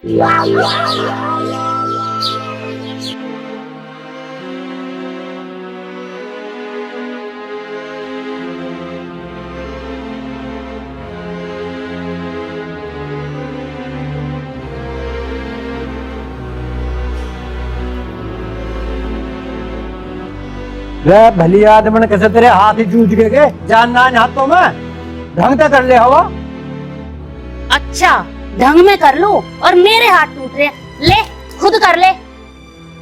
रे भली आदमन कैसे तेरे हाथ ही जूझ गए जानना है हाथों में ढंग से कर ले हवा। अच्छा ढंग में कर लूं और मेरे हाथ टूट रहे, ले खुद कर ले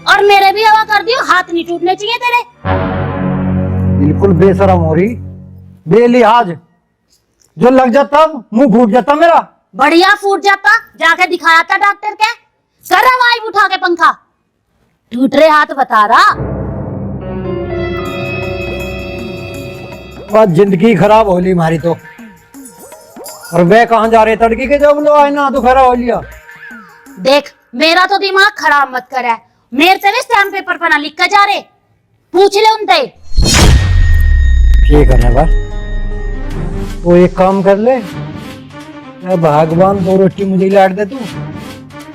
और मेरे भी हवा कर दियो, हाथ नहीं टूटने चाहिए तेरे। बिल्कुल बेशरम हो रही, बेलिहाज, जो लग जाता मुंह फूट जाता मेरा। बढ़िया फूट जाता, जाके दिखाया था डॉक्टर के, कर वाइब उठा के पंखा, टूट रहे हाथ बता रहा। बस जिंदगी खराब हो ली हमारी तो। और वे कहाँ जा रहे तड़की के जब लो आए ना तो खराब हो लिया। देख मेरा तो दिमाग खराब मत कर, मेरे से भी स्टैम्प पेपर पर ना लिख कर जा रहे, पूछ ले उनसे। क्या करने बा, वो एक काम कर ले, भगवान दो रोटी मुझे लाट दे तू।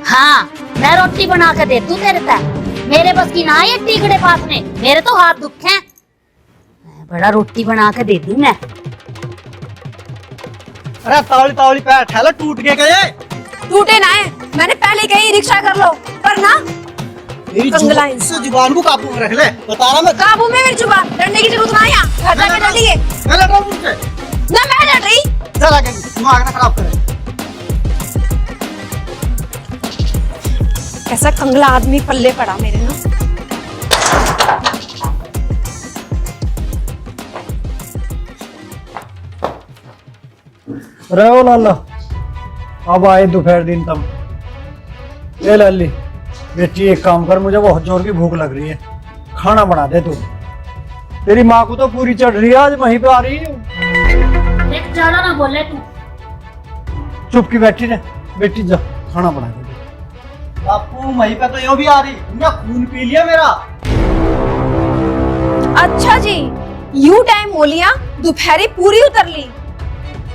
हाँ मैं रोटी बना के दे तू तेरे तक, मेरे बस की ना ये टीकड़े पास में, मेरे तो हाथ दुख हैं, बड़ा रोटी बना के दे दूं मैं। अरे तावली तावली पैर ठेला टूट गए। टूटे ना है, मैंने पहले कही रिक्शा कर लो, पर ना जुबान को काबू में रख ले, बता रहा मैं। काबू में मेरी जुबान, डरने की जरूरत नहीं है, घर जाके डरिए। मैं लड़ रहा हूं तुमसे। ना मैं डर रही। चल आगे, दिमाग ना खराब करे। ऐसा कंगला आदमी पल्ले पड़ा मेरे ना। अरे ओ लाला, अब आए दोपहर दिन तम। ए लाली बेटी एक काम कर, मुझे बहुत जोर की भूख लग रही है, खाना बना दे तू। तेरी माँ को तो पूरी चढ़ रही है, आज वहीं पे आ रही है। देख ज्यादा ना बोले तू। चुप की बैठी रहे, बेटी जा खाना बना दे। बापू वहीं पे तो यो भी आ रही, इतना खून पी लिया मेरा। अच्छा जी, यू टाइम हो लिया, दोपहरी पूरी उतर ली,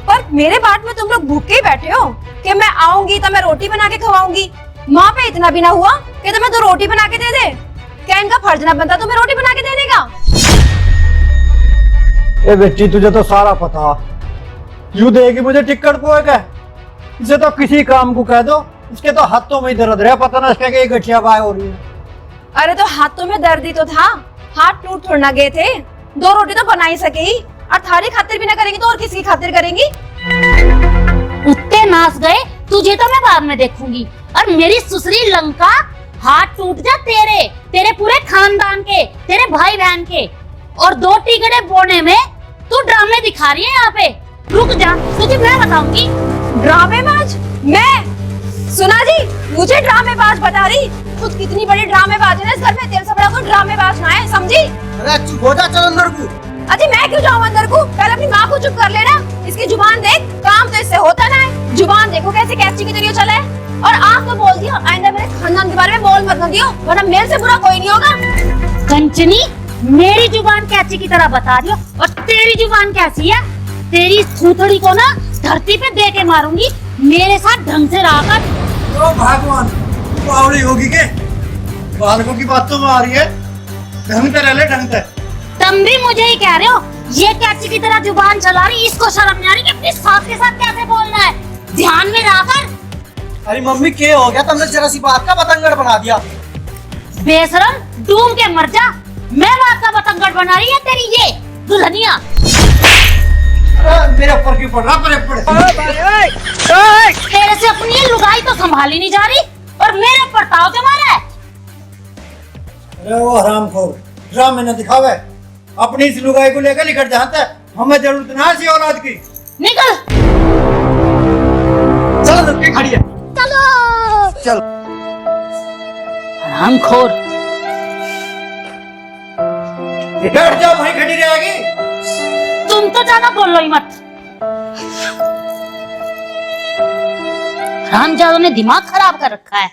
पर मेरे बाट में तुम लोग भूखे ही बैठे हो कि मैं आऊंगी तो मैं रोटी बना के खवाऊंगी। माँ पे इतना भी ना हुआ कि तुम्हें तो रोटी बना के दे दे, क्या इनका फर्ज ना बनता तुम्हें रोटी बना के देने का? ए बेटी तुझे तो सारा पता, यू देगी मुझे टिकट पोए का, इसे तो किसी काम को कह दो, उसके तो हाथों में ही दर्द रहा, पता ना इसके गठिया बाय हो रही है। अरे तो हाथों में दर्द ही तो था, हाथ टूट थोड़ ना गए थे, दो रोटी तो बना ही सके, और थारी खातिर भी ना करेंगी तो और किसकी खातिर करेंगी? उत्ते नाच गए, तुझे तो मैं बाद में देखूंगी, और मेरी सुसरी लंका हाथ टूट जा तेरे, तेरे पूरे खानदान के, तेरे भाई बहन के, और दो टिकड़े बोने में तू ड्रामे दिखा रही है यहाँ पे। रुक जा, तुझे मैं बताऊंगी। ड्रामेबाज? मैं? सुना जी, मुझे ड्रामेबाज बता रही, खुद कितनी बड़ी ड्रामेबाज है ना इस घर में, तेरे से बड़ा कोई ड्रामेबाज ना है, समझी? अरे चुप हो जा, चल अंदर को। अजी मैं क्यों जाऊँ अंदर को, पहले अपनी माँ को चुप कर लेना, इसकी जुबान देख, काम तो इससे होता ना है, जुबान देखो कैसे कैची की तरह चला है। और आप तो बोल दिया, आइंदा मेरे खानदान के बारे में बोल मत दियो, वरना मेरे से बुरा कोई नहीं होगा। कंचनी मेरी जुबान कैची की तरह बता रही हो, और तेरी जुबान कैसी है, तेरी थूथड़ी को ना धरती पे दे के मारूंगी, मेरे साथ ढंग से रहा कर। ओ भगवान, पावड़ी होगी के बालकों की बातों में आ रही है, ढंग से रह ले, ढंग से। तुम भी मुझे ही कह रहे हो, ये कैची की तरह जुबान चला रही, इसको शर्म नहीं आ रही कि अपनी सास के साथ कैसे बोलना है, ध्यान में रखकर। अरे मम्मी क्या हो गया, तुमने जरा सी बात का बतंगड़ बना दिया। बेशरम, डूब के मर जा, मैं बात का बतंगड़ बना रही है तेरी ये दुल्हनिया। मेरे ऊपर क्यों पड़ रहा, तेरे से अपनी ये लुगाई तो संभाली नहीं जा रही, और मेरे ऊपर ताव के मारा है। अरे वो हरामखोर, ड्रामे न दिखावे, अपनी इस लुगाई को लेकर निकट जाता है, हमें जरूरत ना है औलाद की। निकल, चलो लड़के खड़ी है, चलो चल। हरामखोर, बैठ जाओ, वहीं खड़ी रहेगी। तुम तो ज्यादा बोलो ही मत। हरामजादों ने दिमाग खराब कर रखा है।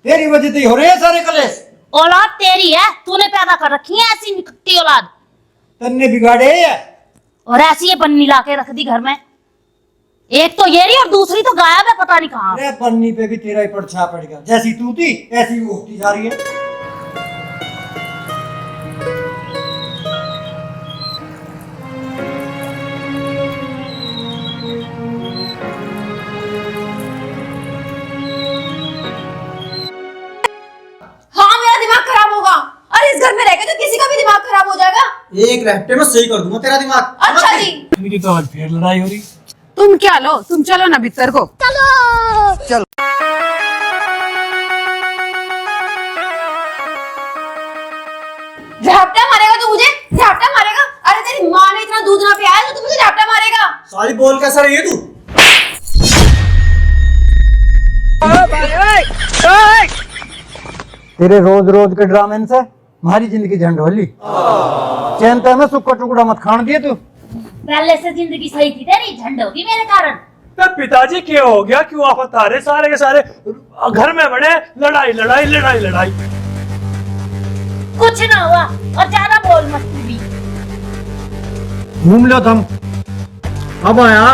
तेरी वजह से हो रहे हैं सारे कलेश। औलाद तेरी है, तूने पैदा कर रखी है ऐसी निकट्टी औलाद, तन्ने बिगाड़े है, और ऐसी ये बन्नी ला के रख दी घर में। एक तो ये रही और दूसरी तो गायब है, पता नहीं कहाँ। अरे पन्नी पे भी तेरा ही परछा पड़ेगा, जैसी तू थी ऐसी वो होती जा रही है। हाँ मेरा दिमाग खराब होगा। अरे इस घर में रहकर तो किसी का भी दिमाग खराब हो जाएगा। एक रैप्टे में सही कर दूंगा तेरा दिमाग। अच्छा जी। इनकी तो आज फिर लड़ाई हो रही। तुम क्या लो, तुम चलो ना भीतर को। झपटा मारेगा तू मुझे, झपटा मारेगा। अरे तेरी माँ ने इतना दूध ना पियाया तो तू मुझे झपटा मारेगा। साली बोल कैसा रही है तू? तेरे रोज रोज के ड्रामे से हमारी जिंदगी झंड होली। चैन तो हमें सुक्का टुकड़ा मत खान दिए तू। पहले से जिंदगी सही थी तेरी, झंड होगी मेरे कारण। तो पिताजी क्या हो गया, क्यों आप तारे सारे के सारे घर में बड़े लड़ाई लड़ाई लड़ाई लड़ाई। कुछ ना हुआ और ज्यादा बोल मत तू भी। घूम लो तुम। अब आया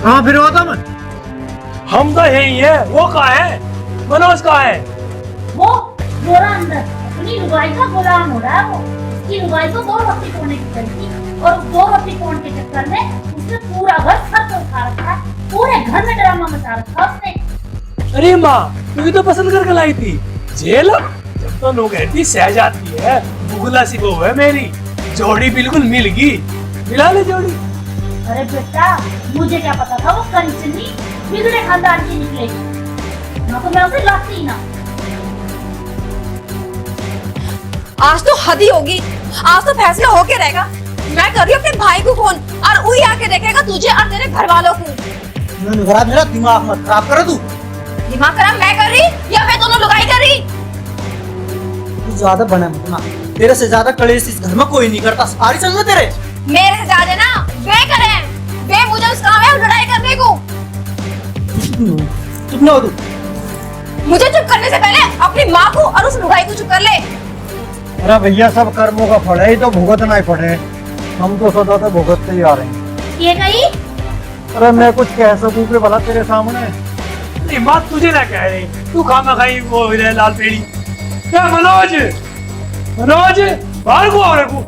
कहाँ फिर हो तुम? हम तो यही है, वो कहाँ है? मनोज कहाँ है? वो गोरा अंदर अपनी लुगाई का गुलाम हो रहा है। वो उसकी लुगाई को 2 रोटी तोड़ने की चली थी और 2 रोटी तोड़ने के चक्कर में उसने पूरा घर सर पे उठा रखा है। पूरे घर में ड्रामा मचा रखा उसने। अरे माँ, तू ही तो पसंद करके लाई थी जेल। जब तो लोग कहती सह जाती है, बुगला सी बहू है मेरी, जोड़ी बिल्कुल मिल गई। मिला ले जोड़ी। अरे बेटा, मुझे क्या पता था वो कंचनी बिगड़े खानदान की निकलेगी। ना तो मैं उसे लाती ही ना। आज तो हद ही होगी। आज तो फैसला होके रहेगा। मैं कर रही हूँ अपने भाई को फोन और वही आके देखेगा तुझे और तेरे घर वालों को। मेरा दिमाग मत खराब कर तू। दिमाग खराब मैं कर रही या मैं दोनों लुगाई कर रही? तू ज्यादा बना मत ना, तेरे से ज्यादा कलेश इस घर में कोई नहीं करता। सारी समझ में तेरे मेरे से ज्यादा ना वे करें। वे मुझे उस काम है लड़ाई करने को। चुप ना हो तू। मुझे चुप करने से पहले अपनी माँ को और उस लुगाई को चुप कर ले। अरे भैया, सब कर्मों का फल है, ये तो भुगतना ही पड़े। हम तो सदा से भुगतते ही आ रहे हैं। ये गई। अरे मैं कुछ कह सकूं कि भला तेरे सामने? नहीं माँ, तुझे ना कह रही, तू खामा खाई वो लाल पेड़ी। क्या मनोज, मनोज बाहर को आओ रे को।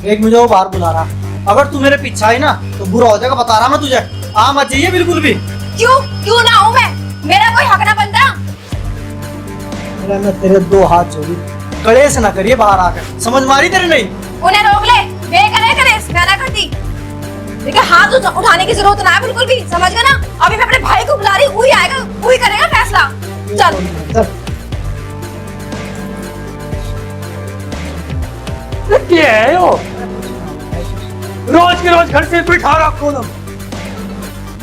एक मुझे वो बाहर बुला रहा। अगर तू मेरे पीछे आई ना तो बुरा हो जाएगा, बता रहा मैं तुझे। आ मत जाइए बिल्कुल भी। क्यों ना हूँ मैं? मेरा कोई हक ना बनता। अरे मैं तेरे 2 हाथ जोड़ी, कलेश ना करिए बाहर आकर। समझ मारी तेरे नहीं? उन्हें रोक ले। वे करे मैं ना करती। देखिए हाथ उठाने की जरूरत ना है बिल्कुल भी, समझ गए ना? अभी मैं अपने भाई को बुला रही, वही आएगा, वही करेगा फैसला। चल। क्या है वो? रोज के रोज घर से बिठा रखो तुम।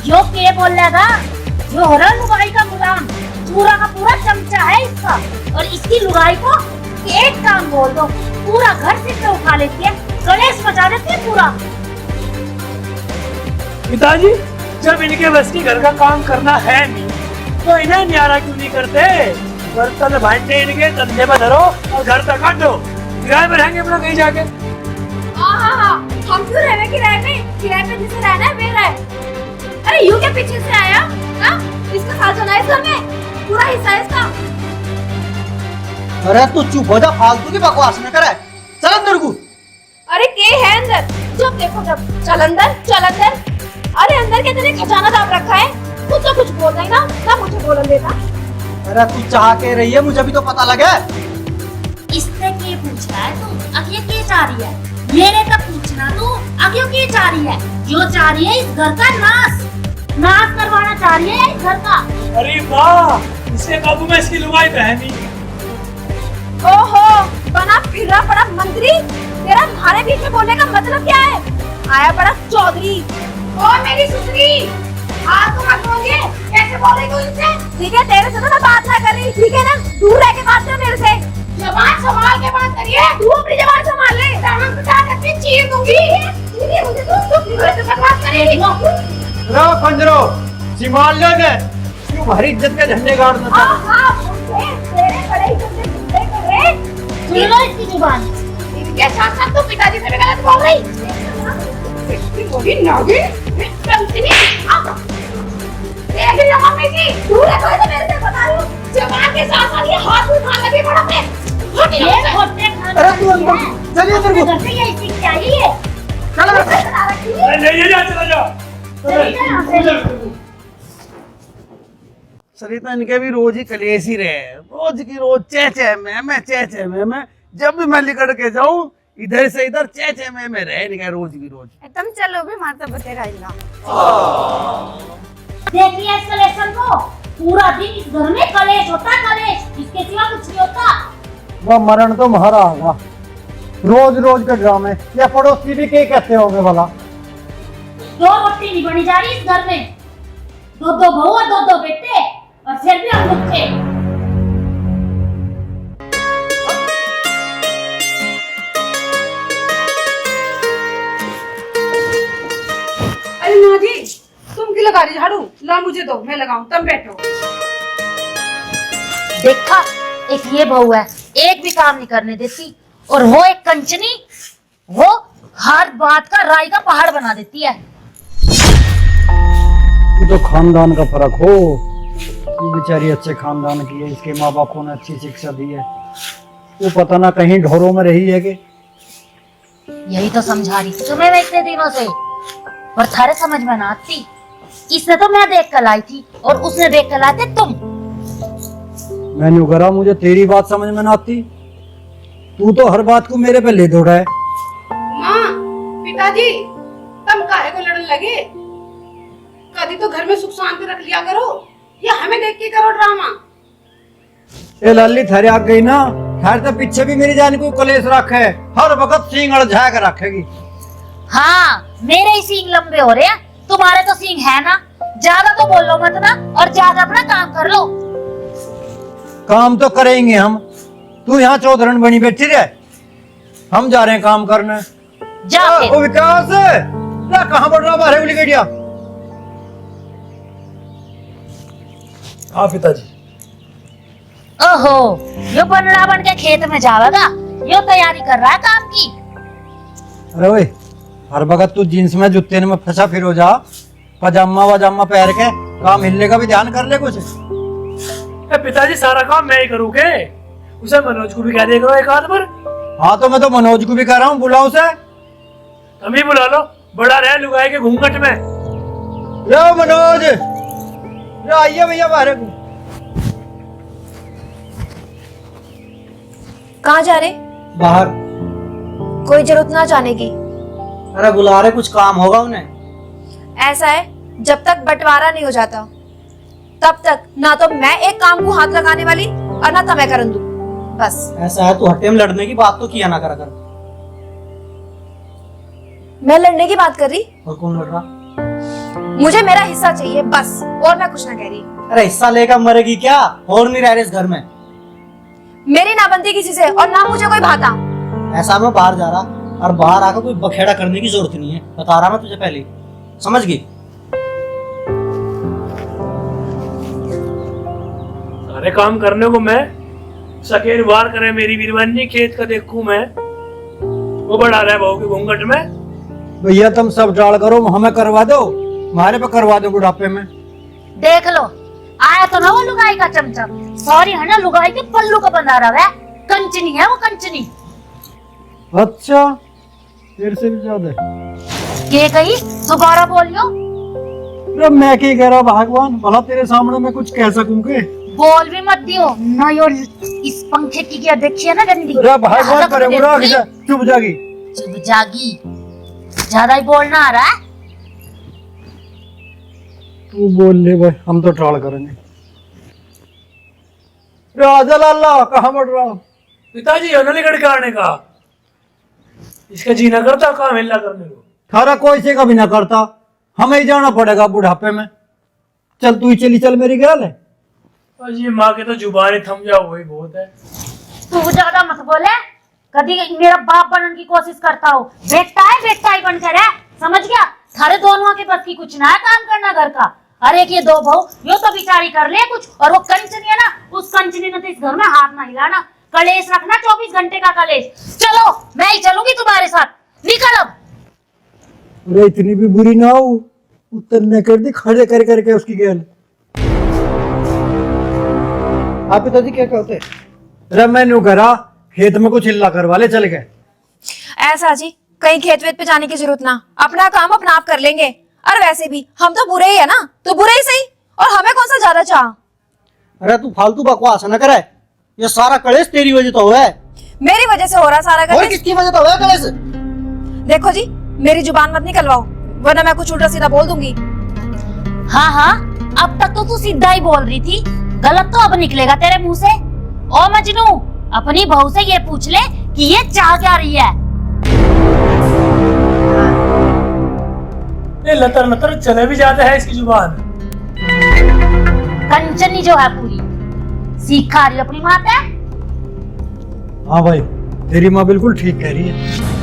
जो के बोल लगा, जो हो रहा लुगाई का गुलाम, पूरा का पूरा चमचा है इसका। और इसकी लुगाई को एक काम बोल दो, पूरा घर से उठा लेती है, कलेश मचा देती है पूरा। पिताजी, जब इनके बस की घर का काम करना है नहीं तो इन्हें न्यारा क्यों नहीं करते? बर्तन भांडे इनके कंधे में धरो और घर तक काटो। किराए में रहेंगे अपना कहीं जाके। हम क्यों रहे किराए पे जिसे रहना है वे रहे। अरे यू के पीछे से आया ना? इसका साथ होना है इस घर में, पूरा हिस्सा है इसका। अरे तू चुप हो जा, फालतू की बकवास न करे। चल अंदर को। अरे के है अंदर? जब देखो जब। चल अंदर, चल अंदर। अरे अंदर के तेरे खजाना दाब रखा है। तू तो कुछ बोल रही ना मुझे बोलन देता। अरे तू चाह के रही है, मुझे भी तो पता लगे। इससे के पूछ रहा है तू? अब ये के चाह रही है? मेरे का पूछना तू अब के चाह रही है? जो चाह रही है इस घर का नाश करवाना चाह रही है इस घर का। अरे वाह, इससे काबू में इसकी लुगाई पहनी। ओहो, बना फिरा पड़ा मंत्री। तेरा हमारे बीच में बोलने का मतलब क्या है? आया बड़ा चौधरी। ओ मेरी सुसरी, हाथ को मत बोलिए। कैसे बोले तू इनसे? ठीक है, तेरे से तो मैं बात ना कर रही, ठीक है ना? दूर रह के बात कर मेरे से। जबान संभाल के बात करिए। तू अपनी जबान संभाल ले। दामन पे क्या करती चीर दूंगी। चीरिए मुझे तू बात करेगी। रो खंजरो, सिमाल लो ने। क्यों हमारी इज्जत के झंडे गाड़ना? हां, तेरे बड़े इज्जत से झंडे कर रहे। सुन लो इसकी जुबान। इनके साथ साथ तो पिताजी से भी गलत बोल रही। थोड़ी नागिन कंचनी देख लिया मम्मी जी तू देखो तो मेरे से बता रही हूँ जवान के साथ साथ ये हाथ उठा लगी बड़ा पे ये छोटे खान अरे तू अंदर चलिए अंदर को घर से ये सीख के आई है चलो नहीं जा चला जा चली जा यहाँ से। सरिता इनके भी रोज ही कलेश ही रहे हैं। रोज की रोज चह मैं जब भी मैं निकल के जाऊं इधर से इधर चह मैं रहे इनके रोज की रोज। एकदम चलो भी माता बते राइला देखिए इस कलेक्शन को पूरा दिन इस घर में कलेश होता कलेश इसके सिवा कुछ नहीं होता। वह मरण तो महारा आगा रोज रोज के ड्रामे या पड़ोसी भी क्या कहते होंगे भला। दो रोटी नहीं बनी जा रही इस घर में दो दो बहू और दो बेटे और फिर भी हम भूखे। अरे माँ जी तुम क्यों लगा रही झाड़ू ला मुझे दो मैं लगाऊं तुम बैठो देखा एक ये बहू है एक भी काम नहीं करने देती और वो एक कंचनी वो हर बात का राय का पहाड़ बना देती है। ये तो खानदान का फर्क हो। ये बेचारी अच्छे खानदान की है, इसके माँ बापों ने अच्छी शिक्षा दी है। वो पता ना कहीं ढोरों में रही है कि यही तो समझा रही थी तुम्हें मैं इतने दिनों से पर थारे समझ में ना आती। इसने तो मैं देख कर लाई थी और उसने देख कर लाए थे तुम। मैंने करा मुझे तेरी बात समझ में ना आती। तू तो हर बात को मेरे पे ले दौड़ा है। माँ पिताजी तुम काहे को लड़ने लगे कभी तो घर में सुख शांति रख लिया करो या हमें देख के करो ड्रामा। ए लाली थारे आ गई ना थारे तो पीछे भी मेरी जान को कलेश रखे हर वक्त सींग अड़झा के रखेगी। हाँ मेरे ही सींग लंबे हो रहे हैं तुम्हारे तो सींग है ना। ज्यादा तो बोलो मत ना और ज्यादा अपना काम कर लो। काम तो करेंगे हम। तू यहाँ चौधरन बनी बैठी रहे हम जा रहे हैं काम करने। जा फिर। ओ विकास ना कहाँ बढ़ रहा बाहर उली गड़िया। हाँ पिताजी ओहो यो बनड़ा बन के खेत में जावेगा यो तैयारी कर रहा है काम की। अरे ओए हर वक्त तू जींस में जूते में फंसा फिर हो जा पजामा वजामा पहन के काम हिलने का भी ध्यान कर ले कुछ। पिताजी सारा काम मैं ही करूँ के उसे मनोज को भी कह दे करो एक आध बार। हाँ तो मैं तो मनोज को भी कह रहा हूँ बुला उसे। तुम ही बुला लो बड़ा रह लुगाई के घूंघट में। यो मनोज यो आइए भैया बाहर को। कहाँ जा रहे बाहर। कोई जरूरत ना जाने की। अरे बुला रहे कुछ काम होगा उन्हें। ऐसा है जब तक बंटवारा नहीं हो जाता तब तक ना तो मैं एक काम को हाथ लगाने वाली और ना तुम्हें करन दूं बस। ऐसा है तू हट्टे में लड़ने की बात तो किया ना करा कर। मैं लड़ने की बात कर रही और कौन लड़ रहा। मुझे मेरा हिस्सा चाहिए बस और मैं कुछ ना कह रही। अरे हिस्सा लेकर मरेगी क्या और नहीं रह रहे इस घर में। मेरी ना बनती किसी से और ना मुझे कोई भाता। ऐसा मैं बाहर जा रहा और बाहर आकर कोई बखेड़ा करने की जरूरत नहीं है बता रहा मैं तुझे पहले समझ गई। सारे काम करने को मैं सकेर वार करे मेरी बीरबानी खेत का देखूं मैं वो बड़ा रहा बहू के घूंघट में। भैया तुम सब टाल करो हमें करवा दो हमारे पे करवा दो बुढ़ापे में। देख लो आया तो ना वो लुगाई का चमचम सॉरी है ना लुगाई के पल्लू का बंधा रहा है कंचनी है वो कंचनी। अच्छा फिर से भी ज्यादा के कही दोबारा बोलियो। अरे मैं क्या कह रहा भगवान भला तेरे सामने मैं कुछ कह सकूं के। बोल भी मत दियो ना यो इस पंखे की क्या देखिए ना गंदी। अरे भगवान करे बुरा चुप जागी। चुप जागी ज्यादा ही बोलना आ रहा है। तू बोल ले भाई हम तो ट्राल करेंगे। राजा लाला कहाँ बढ़ रहा। पिताजी हो नली गढ़ आने का इसका जीना करता काम हिल्ला करने को। थारा कोई से का भी ना करता हमें ही जाना पड़ेगा बुढ़ापे में। चल तू ही चली चल मेरी ख्याल है। और ये माँ के तो जुबानी थम जाओ वही बहुत है। तू ज्यादा मत बोले कभी मेरा बाप बनने की कोशिश करता हो बेटा ही बनकर है समझ गया। थारे दोनों के बस की कुछ ना है काम करना घर का। अरे ये दो बहू यो तो बिचारी कर ले कुछ और वो कंचनी है ना उस कंचनी ने तो इस घर में हाथ ना हिलाना कलेश रखना 24 घंटे का कलेश। चलो मैं ही चलूंगी तुम्हारे साथ निकल अब। अरे इतनी भी बुरी ना हो, उतरने कर दी खड़े कर करके उसकी गेल। आप पिताजी क्या कहते हैं? अरे मैंने करा खेत में कुछ हिल्ला करवा ले, चल गए। ऐसा जी, कहीं खेत वेत पे जाने की जरूरत ना, अपना काम अपना आप कर लेंगे। और वैसे भी हम तो बुरे ही है ना, तो बुरे ही सही, और हमें कौन सा ज्यादा चाह। अरे तू फालतू बकवास न करे, ये सारा कलेश तेरी वजह तो हुआ है। मेरी वजह से हो रहा सारा और कलेश। किसकी वजह तो हुआ है कलेश? देखो जी, मेरी जुबान मत निकलवाओ, वरना मैं कुछ उल्टा सीधा बोल दूंगी। हाँ हाँ, अब तक तो तू सीधा ही बोल रही थी, गलत तो अब निकलेगा तेरे मुंह से। ओ मजनू, अपनी बहू से ये पूछ ले कि ये चाह क्या रही है। ये लतर लतर चले भी जाते हैं इसकी जुबान। कंचनी जो है पूरी सीखा रही अपनी माँ पे। हाँ भाई, तेरी माँ बिल्कुल ठीक कह रही है।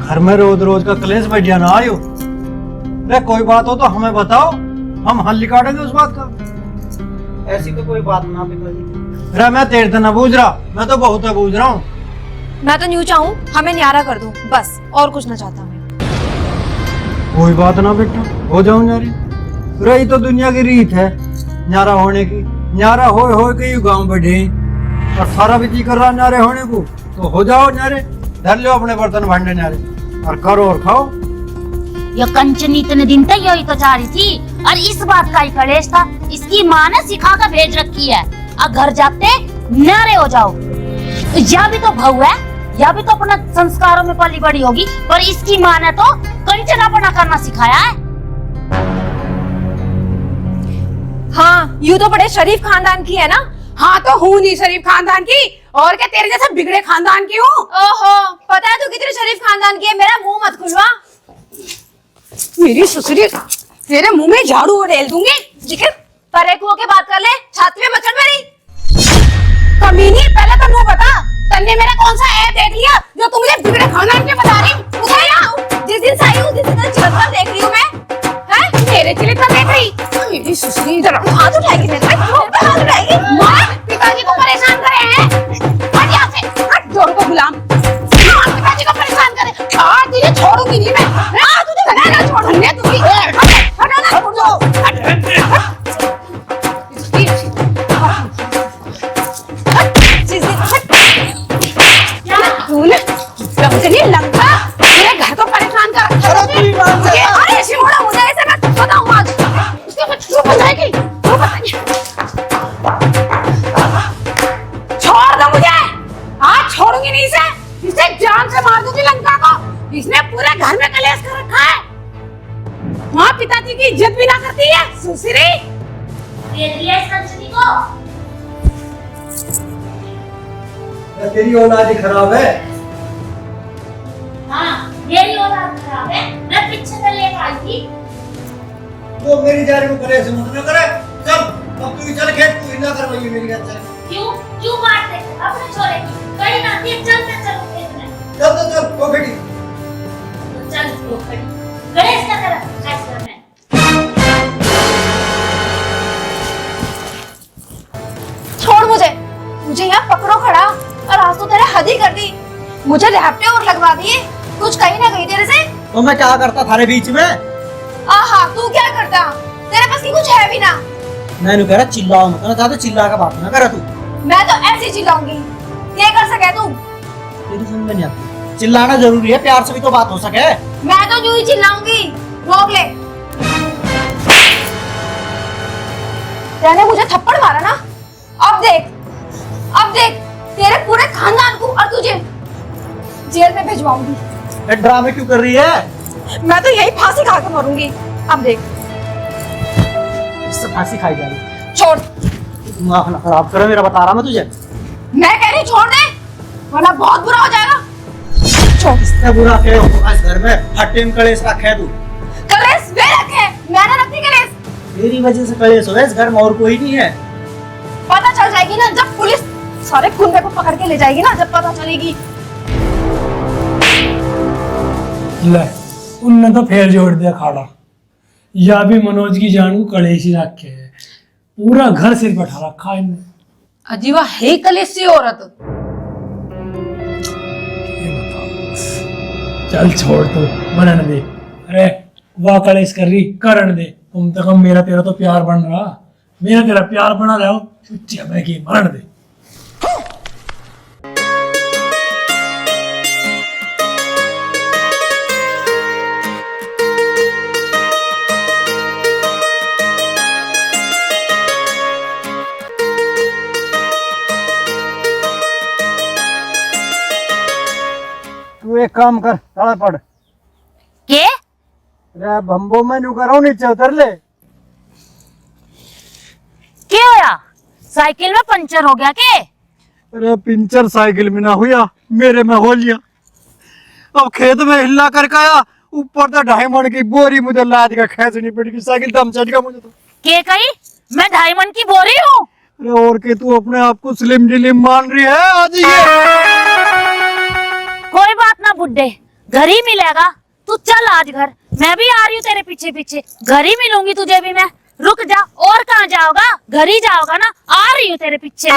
घर में रोज रोज का कलेश बैठिया ना आयो। अरे कोई बात हो तो हमें बताओ, हम हल निकालेंगे उस बात का। ऐसी तो कोई बात ना पिताजी। अरे मैं तेरे से ना बूझ रहा, मैं तो बहुत है बूझ रहा हूँ। मैं तो न्यू चाहूँ हमें न्यारा कर दूं, बस और कुछ ना चाहता मैं। कोई बात ना बेटा, हो जाऊं न्यारी। रही तो दुनिया की रीत है न्यारा होने की। न्यारा हो के यू गाँव बैठे और सारा भी जी कर रहा न्यारे होने को, तो हो जाओ न्यारे। धर लो अपने बर्तन भांडे न्यारे और करो और खाओ। ये कंचनी इतने दिन तक यही तो चाह रही थी, और इस बात का ही कलेश था। इसकी माँ ने सिखा कर भेज रखी है, अब घर जाते न्यारे हो जाओ। या भी तो बहू है, या भी तो अपना संस्कारों में पली बड़ी होगी, पर इसकी माँ ने तो कंचनापना करना सिखाया है। हाँ, यूँ तो बड़े शरीफ खानदान की है ना। हाँ तो हूँ नहीं शरीफ खानदान की, और क्या तेरे जैसा बिगड़े खानदान की हूँ। ओहो, पता है तू कितने शरीफ खानदान की है, मेरा मुंह मत खुलवा। मेरी ससुरी तेरे मुंह में झाड़ू रेल दूंगी। जिक्र परे को के बात कर ले, छाती में मचड़ मेरी। कमीनी, पहले तो मुंह बता, तन्ने मेरा कौन सा ऐप देख लिया जो तू मुझे बिगड़े खानदान के बता रही? उधर आ। जिस दिन से आई हूँ, जिस दिन से चिलका देख रही हूँ मैं। हैं? मेरे चिलित पर देख रही? मेरी ससुरी इधर आ। हाथ उठाएगी मेरे पे, हाथ उठाएगी। माँ, पिताजी को परेशान करे हैं। हट यहाँ से, हट जोड़ को गुलाम। माँ, पिताजी को परेशान करे। हाँ, तुझे छोड़ूंगी नहीं मैं। हाँ, तुझे ना छोड़ूंगी तुझे। हट ना, छोड़ दो। तूने लंका मेरे घर को परेशान कर रखा है। अरे शिमोड़ा, मुझे ऐसे मत बताऊं आज। उसके बाद तू बताएगी, तू बताएगी। छोड़ दो मुझे, आज छोड़ूंगी नहीं इसे। इसे जान से मार दूंगी लंका को। इसने पूरे घर में कलेश कर रखा है। माँ पिताजी की इज्जत भी ना करती है, सुसरी। दे दिया इस कंचनी को। तेरी औलाद ही खराब है। हाँ, मेरी औलाद खराब है, मैं पीछे से लेकर आई थी। तो मेरी जारी को कलेश मत न करे। चल अब तू ही चल खेत, तू ही ना करवाइए मेरी घर से। क्यों मारते अपने छोरे की? कहीं ना थी, चलते चलो खेत में। चल वो बेटी। तो चल वो खड़ी गणेश का तरफ खास में। छोड़ मुझे यहाँ पकड़ो खड़ा। और आज तो तेरे हद ही कर दी, मुझे रैपटे और लगवा दिए। कुछ कहीं ना कहीं तेरे से। तो मैं क्या करता थारे बीच में? आहा, तू क्या करता? तेरे पास की कुछ है भी ना। मैंने कह रहा चिल्लाओ मत ना, ज्यादा चिल्ला के बात ना कर तू। मैं तो ऐसे ही चिल्लाऊंगी, क्या कर सके तू? तेरी समझ में नहीं आती, चिल्लाना जरूरी है, प्यार से भी तो बात हो सके। मैं तो यूं ही चिल्लाऊंगी, रोक ले। तेने मुझे थप्पड़ मारा ना, अब देख तेरे पूरे खानदान को और तुझे जेल में भिजवाऊंगी। ड्रामे क्यों कर रही है? मैं तो यही फांसी खा के मरूंगी। अब देख, इससे फांसी खाई जाएगी। छोड़। दिमाग ना खराब करो मेरा, बता रहा मैं तुझे। मैं कह रही छोड़ दे, वरना बहुत बुरा हो जाएगा। छोड़। इससे बुरा क्या होगा इस घर में? हट्टे में कलेश रखे है तू। कलेश वे रखे, मैंने रखी कलेश। तेरी वजह से कलेश हो रहा है इस घर में, और कोई नहीं है। पता चल जाएगी ना जब पुलिस सारे गुंडे को पकड़ के ले जाएगी ना, जब पता चलेगी। ले, उनने तो फेर जोड़ दिया खाड़ा। या भी मनोज की जान को कलेश ही रखे है, पूरा घर सिर पर उठा रखा इनने। अजीवा है कलेशी औरत। ये बताओ, चल छोड़ तो, मना न दे। अरे वाह कलेश कर रही करण दे, तुम तो कम मेरा तेरा तो प्यार बन रहा, मेरा तेरा प्यार बना रहा हो, मैं की मरण दे। तू एक काम कर, ताला पड़ के रे बम्बो में नु करो, नीचे उतर ले। क्या होया? साइकिल में पंचर हो गया के? अरे पिंचर साइकिल में ना हुआ, मेरे में हो लिया। अब खेत में हिलना करके आया, ऊपर तो डायमंड की बोरी मुझे लाद के खींचनी पड़ेगी, साइकिल दम चढ़ गया मुझे तो। के कही मैं डायमंड की बोरी हूँ? अरे और के तू अपने आप को स्लिम डिलिम मान रही है आज ये? कोई बात ना बुड्ढे, घर ही मिलेगा। तू चल आज घर, मैं भी आ रही हूँ तेरे पीछे पीछे, घर ही मिलूंगी तुझे भी मैं। रुक जा, और कहाँ जाओगा? घर ही जाओगा ना, आ रही हूँ तेरे पीछे।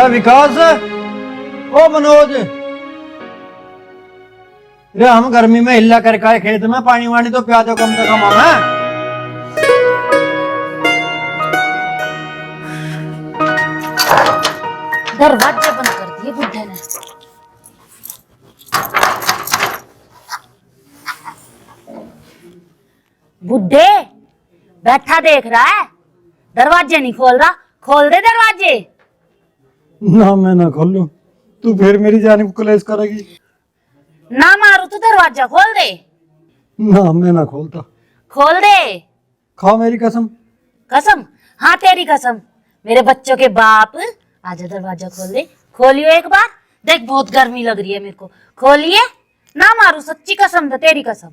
विकास, ओ मनोज, रे हम गर्मी में हिल्ला करके आए खेत में, पानी वानी तो पिया दो कम से कम हमें। दरवाजे बंद कर दिए बुड्ढे ने। बुड्ढे बैठा देख रहा है, दरवाजे नहीं खोल रहा, खोल दे दरवाजे। ना मैं ना खोलूं, तू फिर मेरी जान को कलेश करेगी। ना मारू तो दरवाजा खोल दे। ना मैं ना खोलता। खोल दे। खाओ मेरी कसम। कसम? हाँ तेरी कसम, मेरे बच्चों के बाप। आजा दरवाजा खोल दे। खोलियो एक बार, देख बहुत गर्मी लग रही है मेरे को। खोलिए, ना मारू, सच्ची कसम, तेरी कसम।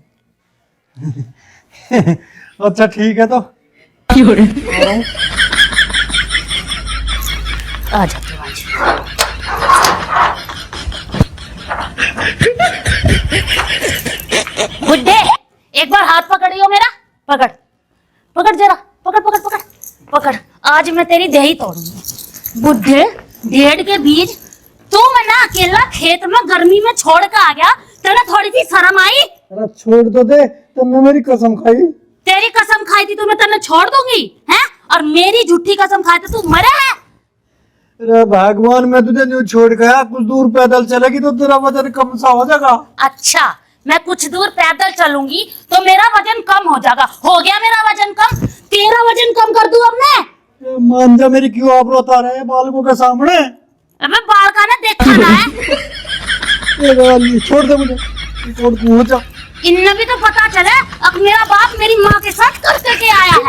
अच्छा ठीक है तो आजा दरवाजा। बुड्ढे एक बार हाथ पकड़ियो मेरा, पकड़ पकड़ जरा, पकड़ पकड़ पकड़ पकड़। आज मैं तेरी देही तोड़ूंगी। बुड्ढे भेड़ के बीज, तू मैं ना अकेला खेत में गर्मी में छोड़ के आ गया, तेरा थोड़ी सी शर्म आई? अरे छोड़ तो दे, तुमने मेरी कसम खाई। तेरी कसम खाई थी तो मैं तेने छोड़ दूंगी हैं? और मेरी झूठी कसम खाई तो तू मरे है? अरे भगवान, मैं तुझे न्यू छोड़ गया, कुछ दूर पैदल चलेगी तो तेरा वजन कम सा हो जाएगा। अच्छा, मैं कुछ दूर पैदल चलूंगी तो मेरा वजन कम हो जाएगा। हो गया मेरा वजन कम, तेरा वजन कम कर दूं अब मैं? मान जा मेरी, क्यों आप रोता रहे हैं बालकों के सामने? अबे बाल का ना देखा ना है। छोड़ दे मुझे, छोड़ तू हो जा। इनने भी तो पता चले अब मेरा बाप मेरी माँ के साथ कर करके आया है।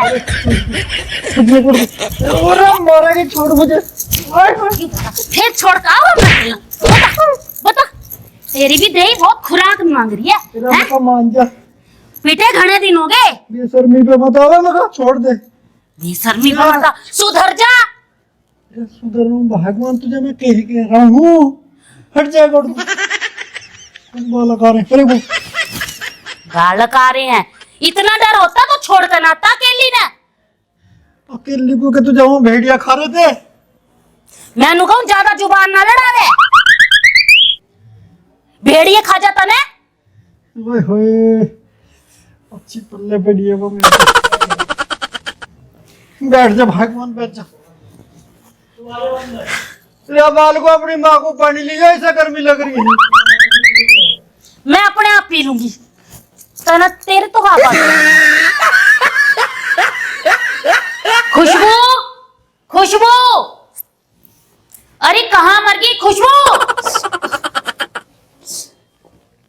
मारेगी, छोड़ मुझे। फिर छोड़ का बता, बता। तेरी भी देही बहुत खुराक मांग रही है, तो मान जा। पीटे घने दिन हो गए। बेशर्मी पे मत आवे, मगर छोड़ दे। बेशर्मी पे मत आ, सुधर जा। सुधर रहा हूँ भगवान, तुझे मैं कह रहा हूँ, हट जाएगा। गालक आ रहे हैं, इतना डर होता तो छोड़ कर ना आता अकेली ने। अकेली को के तुझे वहाँ भेड़िया खा रहे थे। मैं नु कहूं ज्यादा जुबान ना लड़ावे, भेड़िए खा जाता ने। ओए होए, अच्छी पल्ले पड़ी है वो मेरे। बैठ जा भगवान, बैठ जा। तेरा बाल को अपनी माँ को पानी ले जा, ऐसा गर्मी लग रही है। मैं अपने आप पी लूंगी, तना तेरे तो खा पा। खुशबू, खुशबू, अरे कहाँ मर गई खुशबू?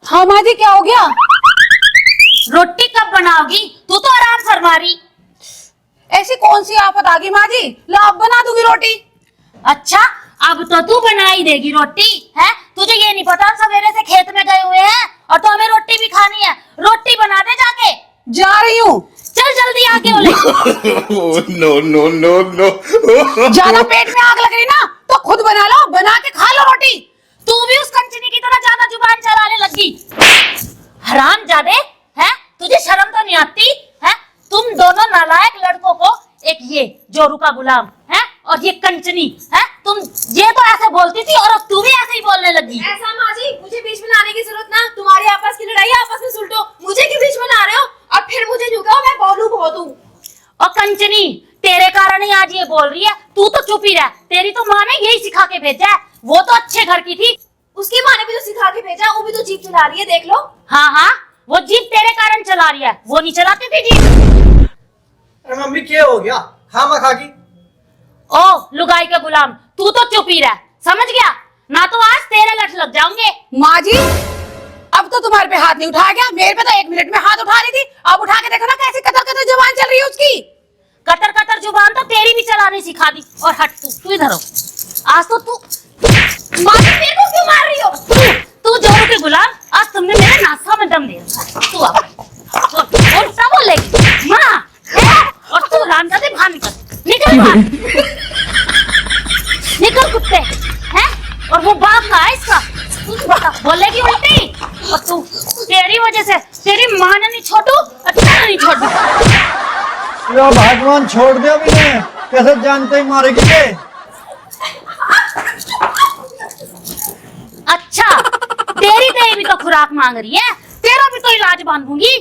हाँ माँ जी, क्या हो गया? रोटी कब बनाओगी? तू तो आराम फरमा रही। ऐसी कौन सी आफत आ गई माँ जी? लो अब बना दूंगी रोटी। अच्छा, अब तो तू बना ही देगी रोटी है? तुझे ये नहीं पता हम सवेरे से खेत में गए हुए हैं और तो हमें रोटी भी खानी है। रोटी बना दे जाके। जा रही हूँ। चल चल जल्दी आगे ओले। no, no, no, no. ज्यादा पेट में आग लग रही ना तो खुद बना लो, बना के खा लो रोटी। तू भी उस कंचनी की तरह ज्यादा जुबान चलाने लगी। हरामजादे, हैं? तुझे शर्म तो नहीं आती? हैं? तुम दोनों नालायक लड़कों को, एक ये जोरू का गुलाम है और ये कंचनी है, तुम ये तो ऐसे बोलती थी और अब तू भी ऐसे ही बोलने लगी। ऐसा माँ जी, मुझे बीच में लाने की जरूरत ना, तुम्हारी आपस की लड़ाई आपस में सुलटो, मुझे क्यों बीच में ला रहे हो? अब फिर मुझे झुकाओ, मैं बोलूं बहुत हूँ। और कंचनी, तेरे कारण ही आज ये बोल रही है, तू तो चुप ही रह। तेरी तो माँ ने यही सिखा के भेजा है, वो तो अच्छे घर की थी। उसकी माँ ने भी तो सिखा के भेजा, वो भी तो जीप चला रही है, देख लो। हाँ हाँ, वो जीप तेरे कारण चला रही है, वो नहीं चलाती थी जीप। अरे मम्मी क्या हो गया? खामा खा की। ओ लुगाई के गुलाम, तू तो चुप ही रह, समझ गया ना? तो आज तेरे लठ लग जाओगे। माँ जी, अब तो तुम्हारे पे हाथ नहीं उठाया गया, मेरे पे तो 1 मिनट में हाथ उठा रही थी। अब उठा के देखो ना कैसी कतर कतर जुबान चल रही है उसकी। कतर कतर जुबान तो तेरी भी चलानी सिखा दी। और हट, तू इधर हो। आज तो तू माँ जी, मेरे को क्यों मार रही हो? तू जोरू के गुलाम, आज तुमने मेरे नासा में दम दे रखा। तू आ और सब बोलेगी माँ, और तू रामजादे बाहर निकल बाहर। निकल कुत्ते हैं। और वो बाप का है इसका, तू बता बोलेगी उल्टी। और तू, तेरी वजह से तेरी माँ ने नहीं छोड़ू और तेरे नहीं छोड़ू। या भगवान छोड़ दे अभी ने, कैसे जानते ही मारेगी ये। अच्छा, तेरी तेरी भी तो खुराक मांग रही है, तेरा भी तो इलाज बांधूंगी।